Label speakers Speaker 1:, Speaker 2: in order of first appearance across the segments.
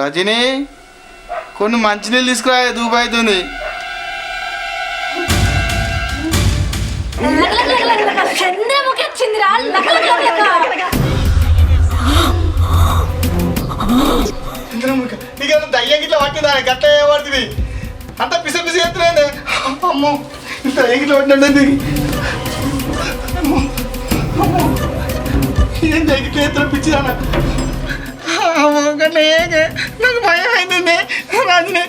Speaker 1: రజనీ కొన్ని మంచినీళ్ళు తీసుకురా, దూబాయ్ అవుతుంది.
Speaker 2: చంద్రముఖి వచ్చిందిరా.
Speaker 1: చంద్రముఖి నీకేదో దయ్యం గిట్లా పట్టిందా? గట్ట పడుతుంది అంత పిస పిసి ఎత్తులేండి. అమ్మో ఇంత దయ్యం గిట్లా పట్టినట్టు ఏం దయ్యం గిట్లా ఎత్తున పిచ్చిదానా? నాకు భయం అయిందండి రాజుని.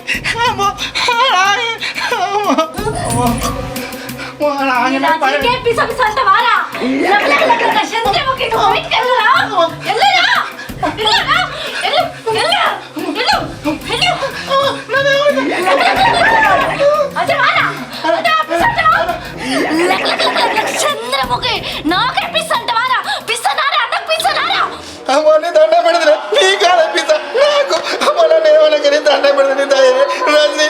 Speaker 2: చంద్రముఖి నాకే పిస్సంటవారా? పిස්සనారా? అన్నకు పిස්සనారా?
Speaker 1: అమ్మని దండ పెడదు నీ కాడ పిస్స నాకు అమ్మని ఏమనకని దండ పెడదు రాజుని.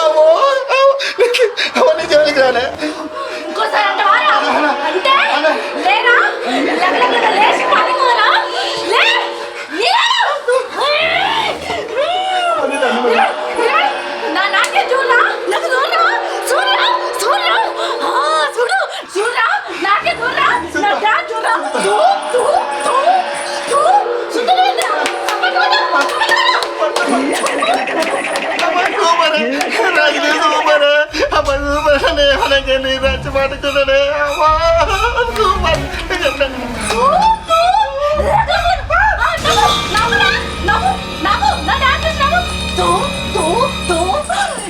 Speaker 1: అమ్మో అవన్నీ జోలికి రాలే.
Speaker 2: ఇంకోసారి అంటవారా? అంటే లేరా? లేచి పడుకోరా? లే నాకే చూడరా? నాకు చూడరా? చూడరా? చూడరా? చూడు చూడరా? నాకే చూడరా? నా డాడ్ చూడరా?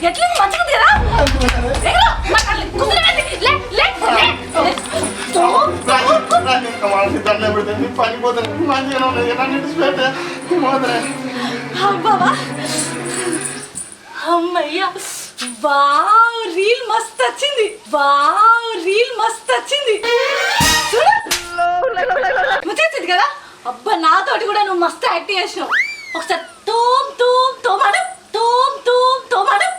Speaker 2: ఎట్లా మంచిగా తీరా
Speaker 1: పనిపోతాను మంచిగా
Speaker 2: బాబా. అమ్మయ్యా, వావ్ రీల్ మస్త్ వచ్చింది. వావ్ రీల్ మస్త్ వచ్చింది. చూడు కదా. అబ్బా నాతోటి కూడా నువ్వు మస్తు యాక్టింగ్ చేసినావు. ఒకసారి తోమ్ తోమ్ తోమాడు తోమ్ తోమ్ తోమాడు.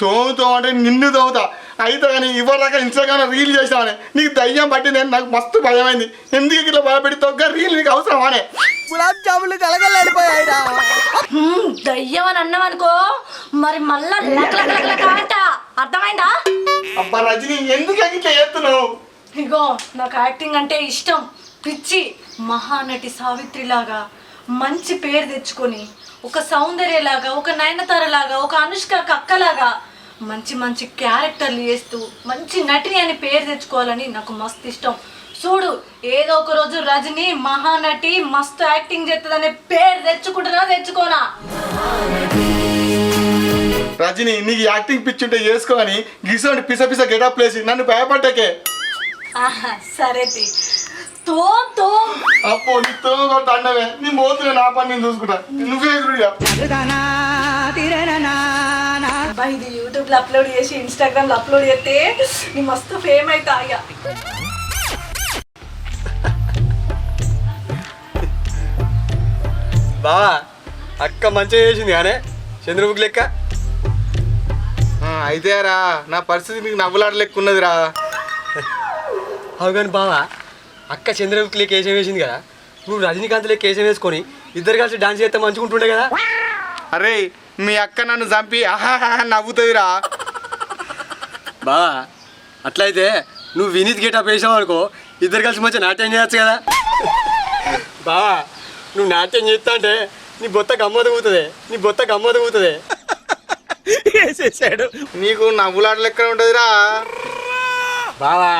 Speaker 1: తోముతో అంటే నిన్ను తోముతా అయితే కానీ ఇవ్వదాకా ఇన్స్టాగ్రామ్ రీల్ చేసామని నీకు దయ్యం పట్టింది. నాకు మస్తు భయమైంది. ఎందుకు ఇట్లా భయపెట్టి తొక్క రీల్ నీకు అవసరమానే?
Speaker 3: గులాబ్ జాములు కలగలేడిపోయాయిరా.
Speaker 2: దయ్యం అని అన్నావనుకో మరి మళ్ళా లక అర్థమైందా?
Speaker 1: అబ్బా రజనీ ఎందుకు ఇట్లా చేస్తున్నావు?
Speaker 2: ఇగో నాకు యాక్టింగ్ అంటే ఇష్టం, పిచ్చి. మహానటి సావిత్రిలాగా మంచి పేరు తెచ్చుకొని ఒక సౌందర్యలాగా, ఒక నయనతారలాగా, ఒక అనుష్క కక్కలాగా మంచి మంచి క్యారెక్టర్లు చేస్తూ మంచి నటిని అని పేరు తెచ్చుకోవాలని నాకు మస్తు ఇష్టం. చూడు ఏదో ఒక రోజు రజనీ మహానటి మస్తు యాక్టింగ్ చేస్తుందనే పేరు తెచ్చుకుంటున్నా తెచ్చుకోనా?
Speaker 1: రజనీ నీకు యాక్టింగ్ పిచ్చుంటే చేసుకోని గిసోని పిస పిస గెటప్ ప్లేసి నన్ను భయపడ్డాకే.
Speaker 2: సరే తోమ్ తోమ్.
Speaker 1: అప్పో నీ తోగొట్ట అన్నవే నీ మోతులే నా పని నేను చూసుకుంటా. నువ్వే ఎదురుగా
Speaker 2: ఇది యూట్యూబ్ లో అప్లోడ్ చేసి ఇన్స్టాగ్రామ్ లో అప్లోడ్ చేస్తే నీ మస్తు ఫేమ్ అవుతా. అయ్యా
Speaker 3: బావా అక్క మంచిగా చేసింది కానీ చంద్రముఖి లెక్క.
Speaker 1: అయితే రా నా పరిస్థితి నీకు నవ్వులాడ లెక్క ఉన్నదిరా.
Speaker 3: అవు కానీ బావా అక్క చంద్రముఖి లెక్క వేషం వేసింది కదా, నువ్వు రజనీకాంత్ లెక్క వేషం వేసుకొని ఇద్దరు కలిసి డాన్స్ చేస్తే మంచుకుంటుండే కదా.
Speaker 1: అరే మీ అక్క నన్ను చంపి ఆహా నవ్వుతుందిరా.
Speaker 3: బావా అట్లయితే నువ్వు వినీత్ గెటప్ వేసావు అనుకో, ఇద్దరు కలిసి మంచిగా నాట్యం చేయొచ్చు కదా. బావా నువ్వు నాట్యం చేస్తా అంటే నీ బొత్త గమ్మత ఊతుంది, నీ బొత్త గమ్మత ఊతుంది. వేసేసాడు.
Speaker 1: నీకు నవ్వులాట లెక్క ఉంటుందిరా.
Speaker 3: బావా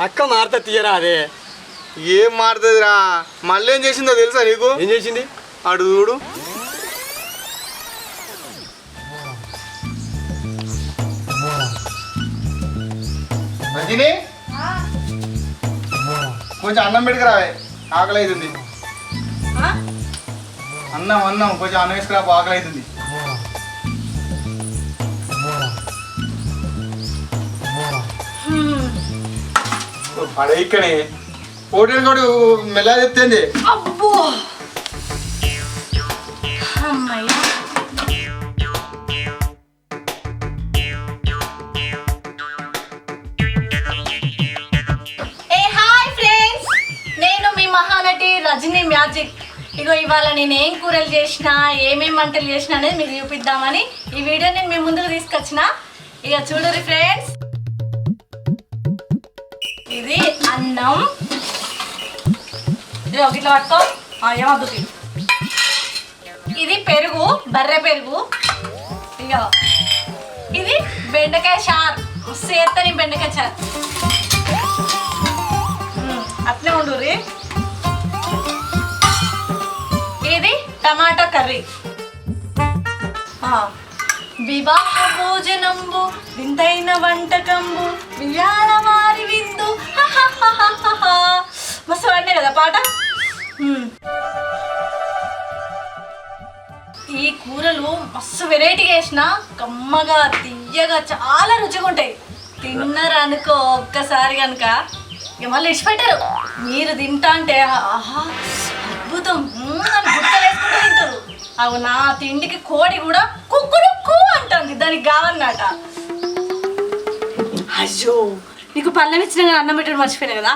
Speaker 3: అక్క మారుతా తీయరా. అదే
Speaker 1: ఏం మారుతుందిరా? మళ్ళీ ఏం చేసిందో తెలుసా నీకు?
Speaker 3: ఏం చేసింది?
Speaker 1: అడు చూడు. రజనీ కొంచెం అన్నం పెట్టుకురావే, ఆకలి అవుతుంది. అన్నం కొంచెం అన్నం వేసుకురా, ఆకలి అవుతుంది. పడే ఇక్కడే హోటల్ కూడా మెల్ల చెప్తుంది.
Speaker 2: అబ్బో అమ్మయ్యా. హాయ్ ఫ్రెండ్స్, నేను మీ మహానటి రజనీ మ్యాజిక్. ఇగో ఇవాళ నేను ఏం కూరలు చేసినా ఏమేం వంటలు చేసినా అనేది మీకు చూపిద్దామని ఈ వీడియో నేను మీ ముందుకు తీసుకొచ్చిన. ఇక చూడరు ఫ్రెండ్స్, ఇది అన్నం. ఇదిగో ఇట్లా పట్టుకో, ఏమద్దు. ఇది పెరుగు, బర్రె పెరుగు. ఇక ఇది బెండకాయ చారు, సేత్తని బెండకాయ చారు. అట్లే ఉండుర్రి. ఇది టమాటా కర్రీ. వివాహ భోజనంబు వింతైన వంటకంబు వియాల వారి విందు. మస్తు పడినాయి కదా పాట. ఈ కూరలు మస్తు వెరైటీగా వేసిన, కమ్మగా తియ్యగా చాలా రుచిగా ఉంటాయి. తిన్నారు అనుకో ఒక్కసారి కనుక ఇక మళ్ళీ ఇచ్చిపెట్టారు. మీరు తింటా అంటే ఆహా అద్భుతం అని గుర్తలేసుకుంటూ తింటారు. అవు నా తిండికి కోడి కూడా కుక్కురుక్కు అంటుంది, దానికి కావన్నమాట. అయ్యో నీకు పళ్ళెం ఇచ్చిన అన్నం పెట్టడం మర్చిపోయినా కదా.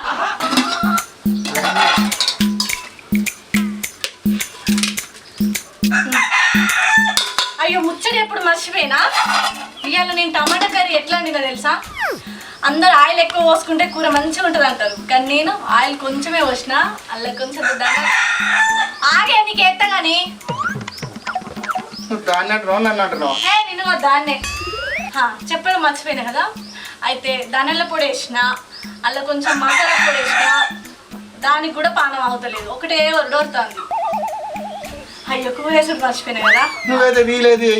Speaker 2: అయ్యో ముచ్చడి ఎప్పుడు మర్చిపోయినా. ఇవాళ నేను టమాటా కర్రీ ఎట్లా వండినా తెలుసా? అందరు ఆయిల్ ఎక్కువ పోసుకుంటే కూర మంచిగా ఉంటుంది అంటారు, కానీ నేను ఆయిల్ కొంచెమే పోసిన. అల్ల కొంచెం ఆగే నీకు ఎత్తా కానీ నేను దాన్నే చెప్పడం మర్చిపోయినా కదా. అయితే ధనియాల పొడి వేసిన, అల్ల కొంచెం మసాలా పొడి వేసిన, దానికి కూడా పానం అవుతలేదు, ఒకటే ఒరడోరుతుంది. అయ్యో కూర వేసుడు మర్చిపోయినా కదా.
Speaker 1: నువ్వైతే వీలేదు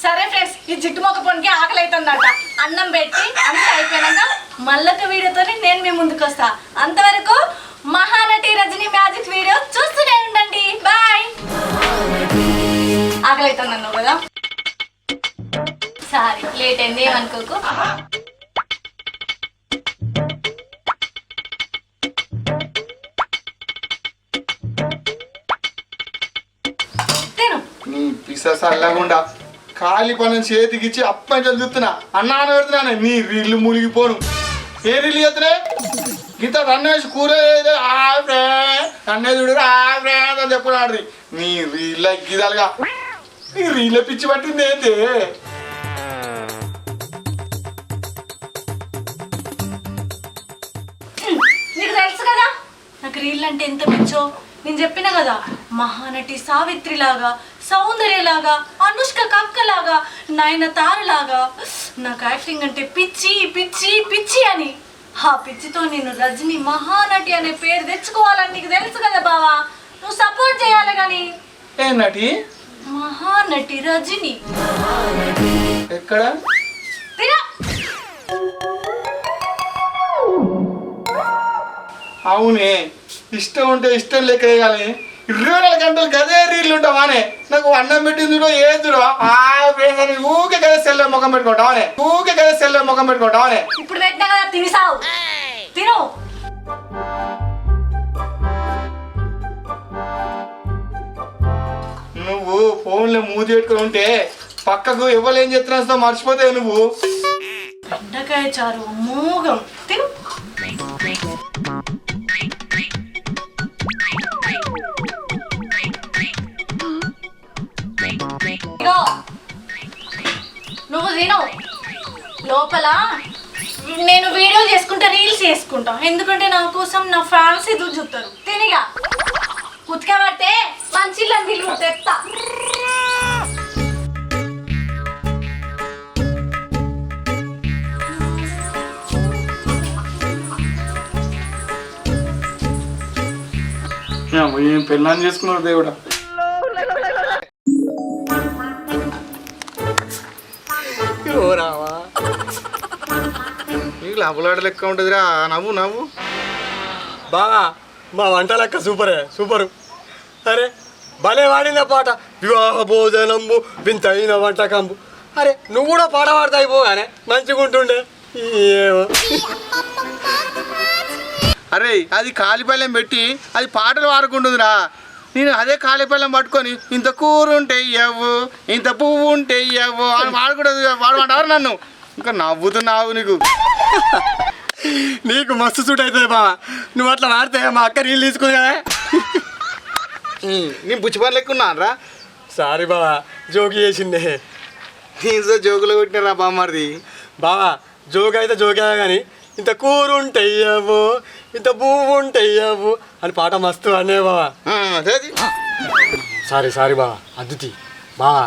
Speaker 2: సరే ఫ్రెండ్స్, ఈ జిడ్డు మొక్క పొనికి ఆకలి అవుతుందట. అన్నం పెట్టి అంతా అయిపోయినాక మళ్ళొక వీడియోతో నేను మీ ముందుకు వస్తా. అంతవరకు మహానటి రజనీ మ్యాజిక్ వీడియో చూస్తూనే ఉండండి. బాయ్. ఆకలి అవుతుంది అన్నావు కదా, సారీ లేట్ అయింది ఏమనుకోకు.
Speaker 1: నీ పిస సల్లగుండా ఖాళీ పని చేతికిచ్చి అప్పంచలు చూస్తున్నా అన్నాను పెడుతున్నాను. నీ రీళ్ళు మునిగిపోను. ఏ రీళ్ళు చేస్తున్నా ఇంత రన్నేసి కూర అన్నే చూడు అని చెప్పాడు. నీ రీళ్ళ గిదాలుగా నీ రీళ్ళ పిచ్చి పట్టింది ఏంటి?
Speaker 2: నీకు తెలుసు కదా నాకు రీల్ అంటే ఎంత పిచ్చో. నేను చెప్పిన కదా, మహానటి సావిత్రి లాగా, సౌందర్యలాగా, అనుష్క కక్కలాగా, నయనతారలాగా నాకు యాక్టింగ్ అంటే పిచ్చి పిచ్చి పిచ్చి అని. ఆ పిచ్చితో నేను రజనీ మహానటి అనే పేరు తెచ్చుకోవాలని నీకు తెలుసు కదా బావా. నువ్వు సపోర్ట్ చేయాలి కానీ.
Speaker 1: ఏ నటి?
Speaker 2: మహానటి రజనీ.
Speaker 1: ఎక్కడ? అవునే, ఇష్టం ఉంటే ఇష్టం లెక్క వేయాలి. 24 గంటలు గదే రీళ్ళు ఉంటావానే. నాకు అన్నం పెట్టింది ఏం చూడ ఊకే కదా సెల్లో ముఖం పెట్టుకుంటావానే, ఊకే కదా సెల్లో ముఖం పెట్టుకుంటావానే.
Speaker 2: ఇప్పుడు పెట్టినా కదా తినిసావు, తిను.
Speaker 1: నువ్వు ఫోన్లో మూతి పెట్టుకుని ఉంటే పక్కకు ఎవరు ఏం చేస్తున్నా మర్చిపోతావు నువ్వు.
Speaker 2: బెండకాయ చారు మూగం తిను. నువ్వు తిను. లోపల నేను వీడియో చేసుకుంటా, రీల్స్ చేసుకుంటా, ఎందుకంటే నా కోసం నా ఫ్యాన్స్ ఎదురు చూస్తారు. తినిగా ఉతకబడితే మంచి వీళ్ళు తెస్తా.
Speaker 1: ఏం పెళ్ళాన్ని చేసుకున్నారు దేవుడా. నీకు లవ్వులాడ లెక్క ఉంటుందిరా నవ్వు నవ్వు.
Speaker 3: బాగా మా వంట లెక్క సూపరే సూపరు. అరే భలే వాడిన పాట, వివాహ భోజనంబు వింతైన వంటకంబు. అరే నువ్వు కూడా పాట పాడతా అయిపోగానే మంచిగా ఉంటుండే.
Speaker 1: అరే అది కాలిపల్లెం పెట్టి అది పాటలు పాడుకుంటుందిరా. నేను అదే కాలిపల్లెం పట్టుకొని ఇంత కూర ఉంటే ఇవ్వు, ఇంత పువ్వు ఉంటే ఇవ్వు అని వాడుకుంటుంది. వాడమంటారు నన్ను. ఇంకా నవ్వుతున్నావు నీకు.
Speaker 3: నీకు మస్తు సూట్ అవుతుంది బావా. నువ్వు అట్లా వాడితే మా అక్క నీళ్ళు తీసుకుని కదా.
Speaker 1: నేను బుచ్చి పని లెక్కున్నాను రా.
Speaker 3: సారీ బావా, జోకి చేసిండే.
Speaker 1: నీతో జోకులు కొట్టినారా బామ్మది.
Speaker 3: బావా జోకి అయితే జోకే కానీ ఇంత కూర ఉంటాయ్యావు, ఇంత పువ్వు ఉంటాయ్యావు అని పాట మస్తు అనే బావా.
Speaker 1: అదే
Speaker 3: సారీ సారీ బావా. అద్దుతి బావా,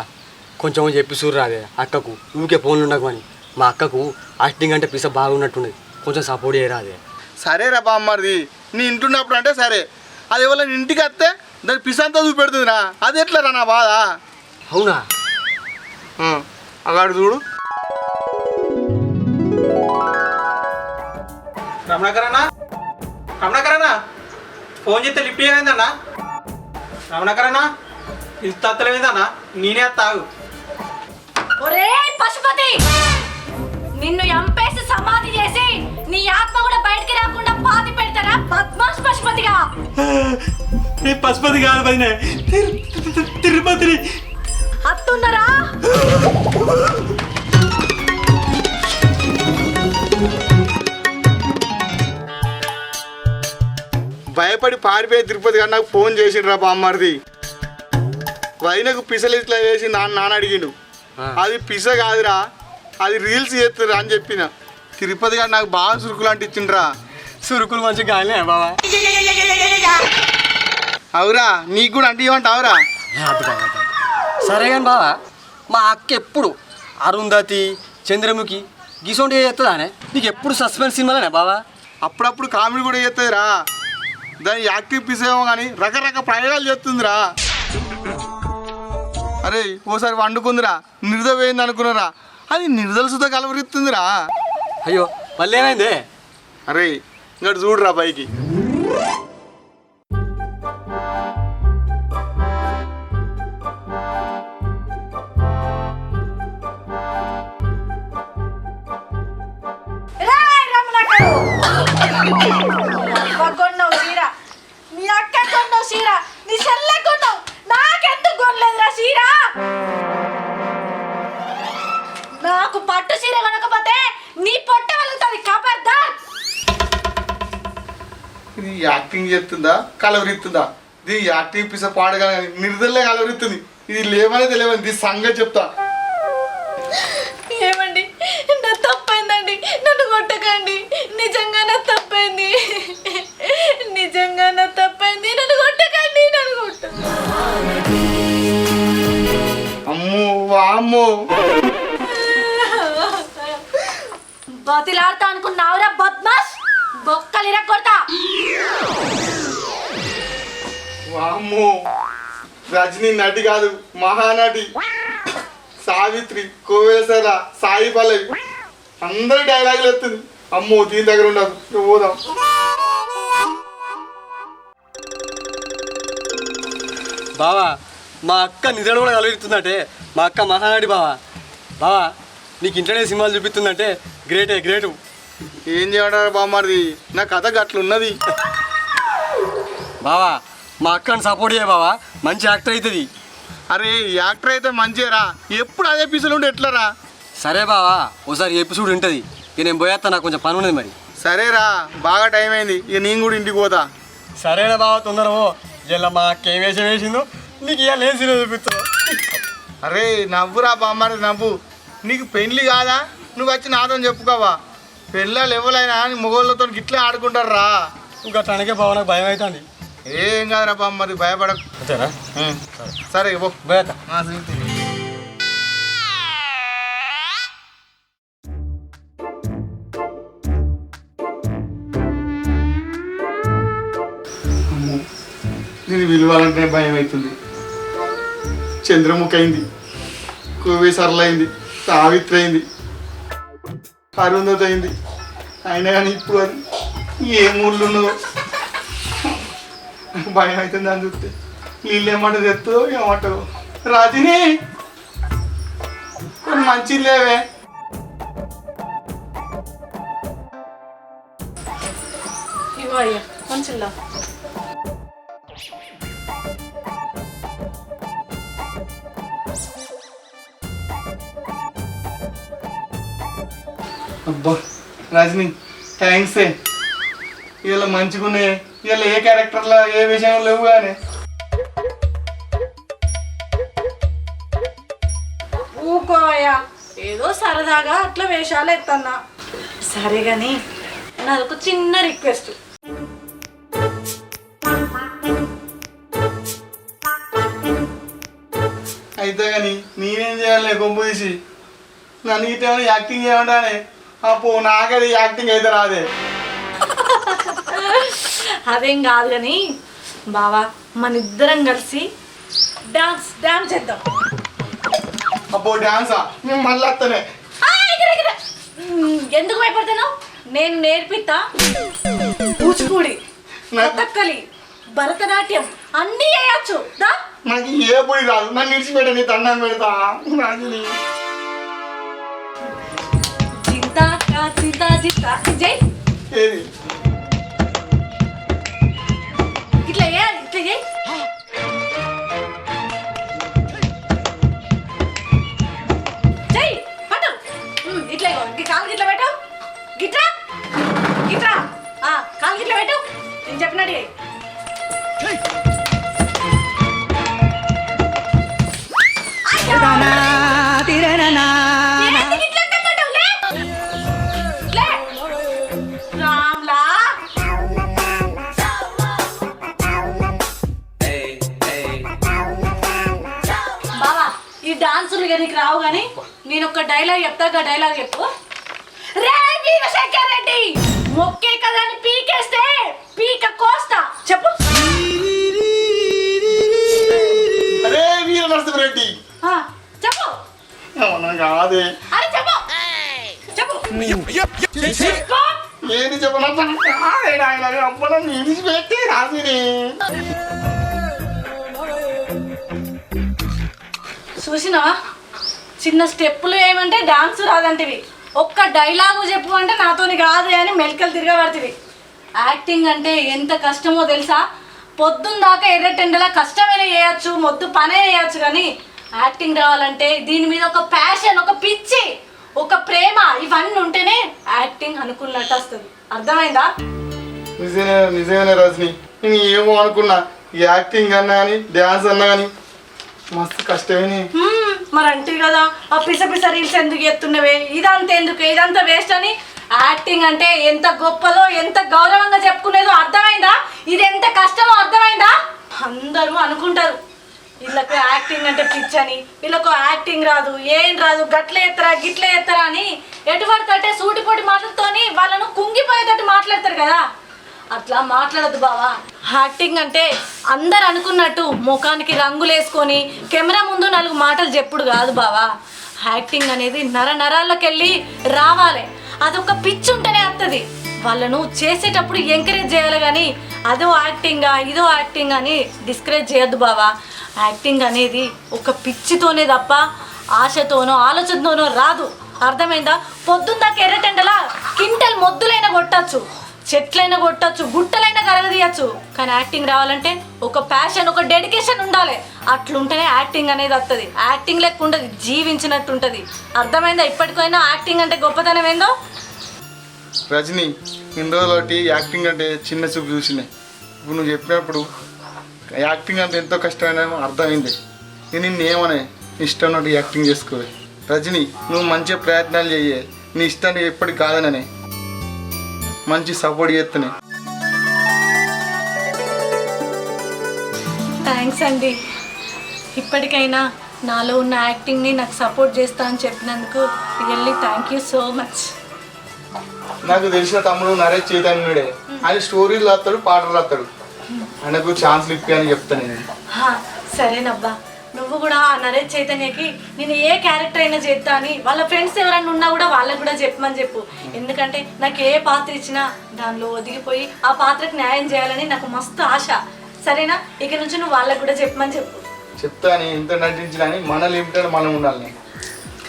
Speaker 3: కొంచెం చెప్పి చూడరాదే అక్కకు. ఊరికే ఫోన్లు ఉండకమని. మా అక్కకు యాక్టింగ్ అంటే పిస బాగున్నట్టున్నది, కొంచెం సపోర్ట్ చేయరాదే.
Speaker 1: సరేరా బామ్మది, నీ ఇంటున్నప్పుడు అంటే సరే. అది ఎవరు ఇంటికి వస్తే దాని పిసంతా చూపెడుతుందిరా. అది ఎట్లా రా నా బాధ.
Speaker 3: అవునా?
Speaker 1: అక్కడ చూడు.
Speaker 4: రమణకరన్నా, రమణకరన్నా, ఫోన్ చేస్తే లిఫ్ట్ చేయలేదన్నా. రమణకరన్నా, ఇది తత్తలేదన్నా, నేనే తాగు.
Speaker 2: ఒరే పశుపతి, నిన్ను ఎంపేసి సమాధి చేసి నీ ఆత్మ కూడా బయటికి రాకుండా పాతి పెడతారా బద్మాష్ పశుపతిగా?
Speaker 4: పశుపతి కాదు పదినే, తిరుపతిని.
Speaker 2: అత్తున్నారా?
Speaker 1: భయపడి పారిపోయి తిరుపతి గారు నాకు ఫోన్ చేసిండ్రా బామ్మది. వైనకు పిసలు ఇట్లా చేసి నాన్న అడిగిండు. అది పిస కాదురా, అది రీల్స్ చేస్తురా అని చెప్పిన. తిరుపతి గారు నాకు బాగా సురుకులు అంటే ఇచ్చిండ్రా.
Speaker 3: సురుకులు మంచిగా కాలే బావా.
Speaker 1: అవురా, నీకు కూడా అంటే ఇవ్వంటావురా.
Speaker 3: సరే కానీ బావా, మా అక్క ఎప్పుడు అరుంధతి, చంద్రముఖి గీసోంటి చేస్తుందానే? నీకు ఎప్పుడు సస్పెన్స్ సినిమాలనే బావా?
Speaker 1: అప్పుడప్పుడు కామెడీ కూడా చేస్తుందిరా. దాని యాక్టివ్ పిస ఏమో కానీ రకరకాల ప్రయోగాలు చేస్తుందిరా. అరే ఓసారి వండుకుందిరా, నిర్ద పోయింది అనుకున్నారా, అది నిర్దల సుధ కలవరిస్తుందిరా.
Speaker 3: అయ్యో మళ్ళీ ఏమైంది?
Speaker 1: అరే ఇంకా చూడురా పైకి.
Speaker 2: కొన్నావు చీర, నీ అక్క కొన్నావు చీర, నీ చెల్లె కొన్నావు, నాకెందుకు కొనలేదురా చీర? నాకు పట్టు చీర కొనకపోతే నీ పొట్ట వెళ్తుంది ఖబర్దార్.
Speaker 1: ఇది యాక్టింగ్ చేస్తుందా కలవరిస్తుందా? ఇది యాక్టింగ్ పిస పాడగా నిర్దలే కలవరిస్తుంది. ఇది లేవనే తెలియదు. ఇది సంగతి చెప్తా.
Speaker 2: ఏమండి, నా తప్పైందండి, నన్ను కొట్టకండి. నిజంగా నా తప్పైంది, నిజంగా నా తప్పైంది. నన్ను కొట్టకండి, నన్ను కొట్టకండి.
Speaker 1: అమ్మో వామ్మో,
Speaker 2: బతిలాడతా అనుకున్నావురా బద్మాష్, బొక్కలు ఇరగొడతా.
Speaker 1: వామ్మో, రజనీ నటి కాదు మహానటి. సావిత్రి, కోవేసర, సాయి పల్లవి అందరి డైలాగులు ఎత్తుంది. అమ్మో దీని దగ్గర ఉండదు, నువ్వు పోదాం.
Speaker 3: బావా మా అక్క నిద్రలో కూడా కలుగుతుందంటే మా అక్క మహానాడి బావా. బావా నీకు ఇంటర్నెట్ సినిమాలు చూపిస్తుందంటే గ్రేటే గ్రేటు.
Speaker 1: ఏం చేయమంటారు బామ్మది, నా కథ గట్లున్నది.
Speaker 3: బావా మా అక్కని సపోర్ట్ చేయ బావా, మంచి యాక్టర్ అవుతుంది.
Speaker 1: అరే యాక్టర్ అయితే మంచిగా, ఎప్పుడు అదే పిసలు ఉంటే ఎట్లరా?
Speaker 3: సరే బావా, ఓసారి ఎపిసోడ్ ఉంటుంది. ఇక నేను పోయేస్తా, నాకు కొంచెం పని ఉన్నది మరి.
Speaker 1: సరేరా, బాగా టైం అయింది, ఇక నేను కూడా ఇంటికి పోతా.
Speaker 3: సరేనా బావా, తొందరవో. ఇలా మా అక్క ఏం వేషం వేసిందో నీకు ఇవాళ ఏం సినిమా చూపిస్తావు.
Speaker 1: అరే నవ్వురా బామ్మది నవ్వు. నీకు పెళ్ళి కాదా, నువ్వు వచ్చి నాతో చెప్పుకోవా. పెళ్ళాలు ఎవరైనా మొగోళ్ళతో గిట్లే ఆడుకుంటారు రా.
Speaker 3: నువ్వు అట్లా అనకే బావ, నాకు భయం అవుతుంది.
Speaker 1: ఏం కాదురా బామ్మది, భయపడకు.
Speaker 3: అంతేనా?
Speaker 1: సరే పో.
Speaker 3: పోయేస్తా.
Speaker 1: నేను విలువాలంటే భయం అవుతుంది. చంద్రముఖి అయింది, కోవేసర్లు అయింది, సావిత్రి అయింది, అరుంధతి అయింది. అయినా కానీ ఇప్పుడు అది ఏ మూళ్ళు ఉన్నదో భయం అవుతుంది. అని చూస్తే వీళ్ళు ఏమంటారు తెస్తుందో ఏమంటారు. రాజిని కొన్ని మంచి లేవే.
Speaker 2: ఇగో అయ్యా మంచిల్లా.
Speaker 1: అబ్బా రాజిని, థ్యాంక్స్ ఇలా మంచిగున్నాయి. ఇలా ఏ క్యారెక్టర్లో ఏ విషయం లేవు కానీ
Speaker 2: ఊకోయా, ఏదో సరదాగా అట్లా వేషాలు ఎత్తన్నా. సరే కానీ నాదొక చిన్న రిక్వెస్ట్.
Speaker 1: అయితే కానీ నేనేం చేయాలి గొంపు తీసి నన్ను ఇటేమో యాక్టింగ్ చేయమంటానే అప్పు నాకది యాక్టింగ్ అయితే రాదే.
Speaker 2: అదేం కాదు కానీ బావా, మన ఇద్దరం కలిసి డాన్స్ డాన్స్ చేద్దాం.
Speaker 1: అప్పు డాన్సా మేము మళ్ళీ వస్తానే.
Speaker 2: ఎందుకు భయపడుతున్నావు? నేను నేర్పిస్తా. కూచిపూడి, కథక్కలి, భరతనాట్యం అన్నీ చేయొచ్చు. దా,
Speaker 1: నాకు ఏ పొడి రాదు. నన్ను విడిచిపెట్ట, నీ దండం పెడతా. నాకు
Speaker 2: చింతా చింతా చింతా జై
Speaker 1: ఏది
Speaker 2: ఇట్లా చేయాలి, ఇట్లా చేయి. జై పట్టు. ఇట్లా కాలు గిట్ల పెట్టు. గిట్రా గిట్రా, కాలు గిట్ల పెట్టు. నేను చెప్పినట్టు చేయి. బావా, ఈ డాన్సులు నీకు రావు కానీ నేను ఒక డైలాగ్ చెప్తా. డైలాగ్ చెప్పు. రే వీరశేఖర్ రెడ్డి, మొక్కే కదా అని పీకేస్తే పీక కోస్తా. చెప్పు.
Speaker 1: అరే వీర నరసింహరెడ్డి
Speaker 2: చెప్పు.
Speaker 1: అవునా కాదే.
Speaker 2: అరే చెప్పు చెప్పు.
Speaker 1: ఏంటి చెప్పనప్ప నన్ను విడిచిపెట్టి రాసిని.
Speaker 2: చూసినావా, చిన్న స్టెప్పులు ఏమంటే డాన్స్ రాదంటివి. ఒక్క డైలాగు చెప్పు అంటే నాతోని కాదు అని మెలికలు తిరగబడుతుంది. యాక్టింగ్ అంటే ఎంత కష్టమో తెలుసా? పొద్దున్న దాకా ఎర్రటెండలా కష్టమైనా చేయొచ్చు, మొద్దు పనే చేయొచ్చు, కానీ యాక్టింగ్ రావాలంటే దీని మీద ఒక ప్యాషన్, ఒక పిచ్చి, ఒక ప్రేమ ఇవన్నీ ఉంటేనే యాక్టింగ్ అనుకున్నట్టు వస్తుంది. అర్థమైందా?
Speaker 1: నిజమే రజని. నేను ఏమో అనుకున్నా ఈ యాక్టింగ్ అన్నా కానీ డ్యాన్స్ అన్నా కానీ మస్తు కష్టమే.
Speaker 2: మరి అంటే కదా ఆ పిస పిస రీల్స్ ఎందుకు ఎత్తున్నవే, ఇదంతా ఎందుకు, ఇదంతా వేస్ట్ అని. యాక్టింగ్ అంటే ఎంత గొప్పదో, ఎంత గౌరవంగా చెప్పుకునేదో అర్థమైందా? ఇది ఎంత కష్టమో అర్థమైందా? అందరూ అనుకుంటారు వీళ్ళకు యాక్టింగ్ అంటే పిచ్చని, వీళ్ళకు యాక్టింగ్ రాదు, ఏం రాదు, గట్లే ఎత్తరా గిట్లే ఎత్తరా అని ఎటుపడితే సూటిపోటి మాటలతోని వాళ్ళను కుంగిపోయేటట్టు మాట్లాడతారు కదా. అట్లా మాట్లాడద్దు బావా. యాక్టింగ్ అంటే అందరు అనుకున్నట్టు ముఖానికి రంగులు వేసుకొని కెమెరా ముందు 4 మాటలు చెప్పుడు కాదు బావా. యాక్టింగ్ అనేది నరాల్లోకి వెళ్ళి రావాలి. అదొక పిచ్చి ఉంటేనే వస్తుంది. వాళ్ళను చేసేటప్పుడు ఎంకరేజ్ చేయాలి, కానీ అదో యాక్టింగా ఇదో యాక్టింగ్ అని డిస్కరేజ్ చేయొద్దు బావా. యాక్టింగ్ అనేది ఒక పిచ్చితోనే తప్ప ఆశతోనో ఆలోచనతోనో రాదు. అర్థమైందా? పొద్దున్న దాకా ఎర్రటెండలా కింటల్ మొద్దులైనా కొట్టచ్చు, చెట్లైనా కొట్టచ్చు, గుట్టలైనా కరగదీయచ్చు, కానీ యాక్టింగ్ రావాలంటే ఒక ప్యాషన్, ఒక డెడికేషన్ ఉండాలి. అట్లుంటేనే యాక్టింగ్ అనేది వస్తుంది. యాక్టింగ్ లెక్క ఉండదు, జీవించినట్టు ఉంటుంది. అర్థమైందా? ఇప్పటికైనా యాక్టింగ్ అంటే గొప్పతనం ఏందో.
Speaker 1: రజని, ఇన్ని రోజులకి యాక్టింగ్ అంటే చిన్న చూపు చూసినాయి. ఇప్పుడు నువ్వు చెప్పినప్పుడు యాక్టింగ్ అంటే ఎంతో కష్టమైన అర్థమైంది. నేను నిన్నేమనే ఇష్టం ఉన్నట్టు యాక్టింగ్ చేసుకోవే. రజని, నువ్వు మంచిగా ప్రయత్నాలు చెయ్యే. నీ ఇష్టానికి ఎప్పటికి కాదననే మంచి సపోర్ట్ చేస్తానే.
Speaker 2: థ్యాంక్స్ అండి. ఇప్పటికైనా నాలో ఉన్న యాక్టింగ్ని నాకు సపోర్ట్ చేస్తా అని చెప్పినందుకు really thank you so much.
Speaker 1: నాకు తెలిసిన తమ్ముడు నరేష్ చైతన్యుడే. ఆయన స్టోరీలు రాస్తాడు, పాటలు రాస్తాడు. ఆయనకు ఛాన్స్లు ఇప్పి అని చెప్తాను నేను.
Speaker 2: సరేనబ్బా, నువ్వు కూడా ఆ నరేష్ చైతన్యకి నేను ఏ క్యారెక్టర్ అయినా చేస్తా అని వాళ్ళ ఫ్రెండ్స్ ఎవరైనా ఉన్నా కూడా వాళ్ళకు కూడా చెప్పమని చెప్పు. ఎందుకంటే నాకు ఏ పాత్ర ఇచ్చినా దానిలో ఒదిగిపోయి ఆ పాత్రకు న్యాయం చేయాలని నాకు మస్తు ఆశ. సరేనా? ఇక నుంచి నువ్వు వాళ్ళకు కూడా చెప్పమని చెప్పు.
Speaker 1: చెప్తాను. ఎంత నటించినా మన లిమిటెడ్ మనం ఉండాలి.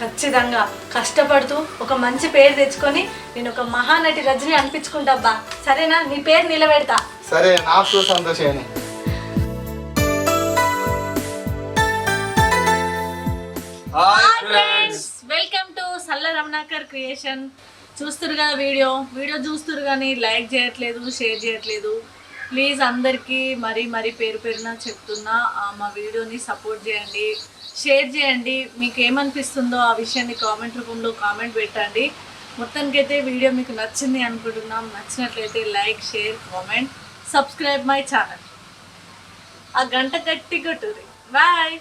Speaker 2: ఖచ్చితంగా కష్టపడుతూ ఒక మంచి పేరు తెచ్చుకొని నేను ఒక మహానటి రజని అనిపించుకుంటా అబ్బా. సరేనా? నీ పేరు నిలబెడతా.
Speaker 1: సరే, నాకు సంతోషమే.
Speaker 2: వెల్కమ్ టు సల్ల రమణాకర్ క్రియేషన్. చూస్తురు కదా వీడియో చూస్తురు కానీ లైక్ చేయట్లేదు, షేర్ చేయట్లేదు. ప్లీజ్ అందరికీ మరీ పేరు పేరున చెప్తున్నా, మా వీడియోని సపోర్ట్ చేయండి, షేర్ చేయండి. మీకు ఏమనిపిస్తుందో ఆ విషయాన్ని కామెంట్ రూపంలో కామెంట్ పెట్టండి. మొత్తానికైతే వీడియో మీకు నచ్చింది అనుకుంటున్నాం. నచ్చినట్లయితే like, share, comment, subscribe my channel. ఆ గంట గట్టి కొట్టుర్రి. బాయ్.